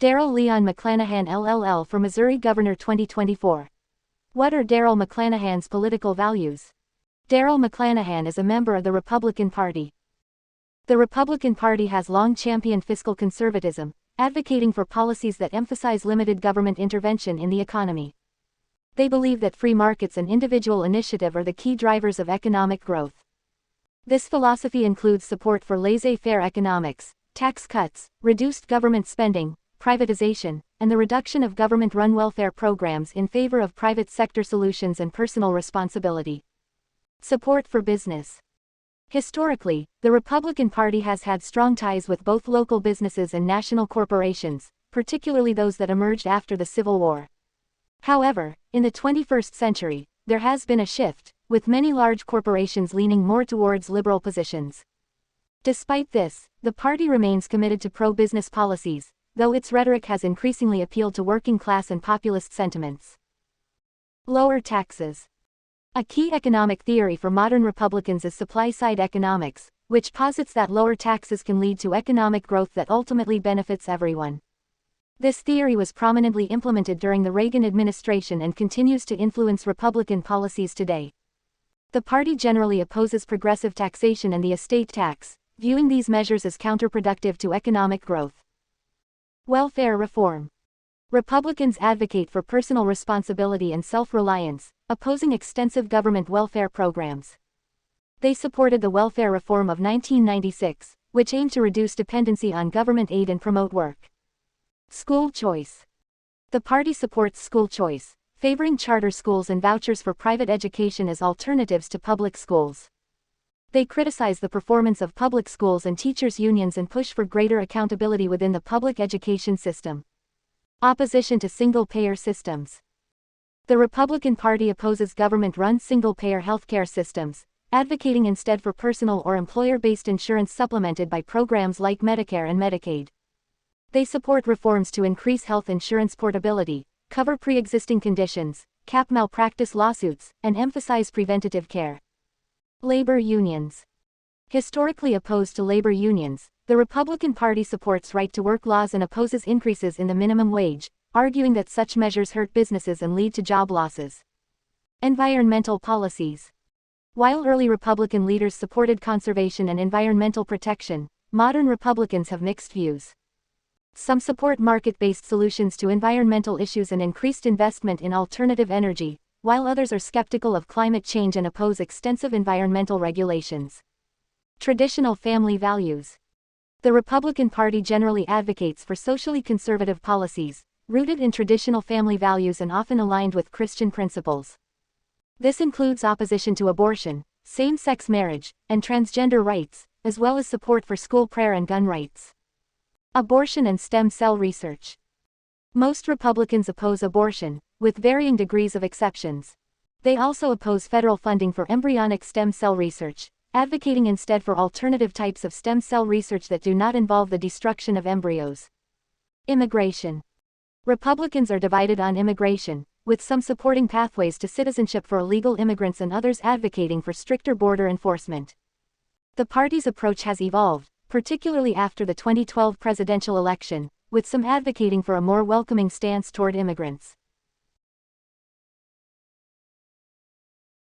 Darrell Leon McClanahan LLL for Missouri Governor 2024. What are Darrell McClanahan's political values? Darrell McClanahan is a member of the Republican Party. The Republican Party has long championed fiscal conservatism, advocating for policies that emphasize limited government intervention in the economy. They believe that free markets and individual initiative are the key drivers of economic growth. This philosophy includes support for laissez-faire economics, tax cuts, reduced government spending, privatization, and the reduction of government-run welfare programs in favor of private sector solutions and personal responsibility. Support for business. Historically, the Republican Party has had strong ties with both local businesses and national corporations, particularly those that emerged after the Civil War. However, in the 21st century, there has been a shift, with many large corporations leaning more towards liberal positions. Despite this, the party remains committed to pro-business policies, though its rhetoric has increasingly appealed to working-class and populist sentiments. Lower taxes. A key economic theory for modern Republicans is supply-side economics, which posits that lower taxes can lead to economic growth that ultimately benefits everyone. This theory was prominently implemented during the Reagan administration and continues to influence Republican policies today. The party generally opposes progressive taxation and the estate tax, viewing these measures as counterproductive to economic growth. Welfare reform. Republicans advocate for personal responsibility and self-reliance, opposing extensive government welfare programs. They supported the welfare reform of 1996, which aimed to reduce dependency on government aid and promote work. School choice. The party supports school choice, favoring charter schools and vouchers for private education as alternatives to public schools. They criticize the performance of public schools and teachers' unions and push for greater accountability within the public education system. Opposition to single-payer systems. The Republican Party opposes government-run single-payer healthcare systems, advocating instead for personal or employer-based insurance supplemented by programs like Medicare and Medicaid. They support reforms to increase health insurance portability, cover pre-existing conditions, cap malpractice lawsuits, and emphasize preventative care. Labor unions. Historically opposed to labor unions, the Republican Party supports right-to-work laws and opposes increases in the minimum wage, arguing that such measures hurt businesses and lead to job losses. Environmental policies. While early Republican leaders supported conservation and environmental protection, modern Republicans have mixed views. Some support market-based solutions to environmental issues and increased investment in alternative energy, while others are skeptical of climate change and oppose extensive environmental regulations. Traditional family values. The Republican Party generally advocates for socially conservative policies, rooted in traditional family values and often aligned with Christian principles. This includes opposition to abortion, same-sex marriage, and transgender rights, as well as support for school prayer and gun rights. Abortion and stem cell research. Most Republicans oppose abortion, with varying degrees of exceptions. They also oppose federal funding for embryonic stem cell research, advocating instead for alternative types of stem cell research that do not involve the destruction of embryos. Immigration. Republicans are divided on immigration, with some supporting pathways to citizenship for illegal immigrants and others advocating for stricter border enforcement. The party's approach has evolved, particularly after the 2012 presidential election, with some advocating for a more welcoming stance toward immigrants.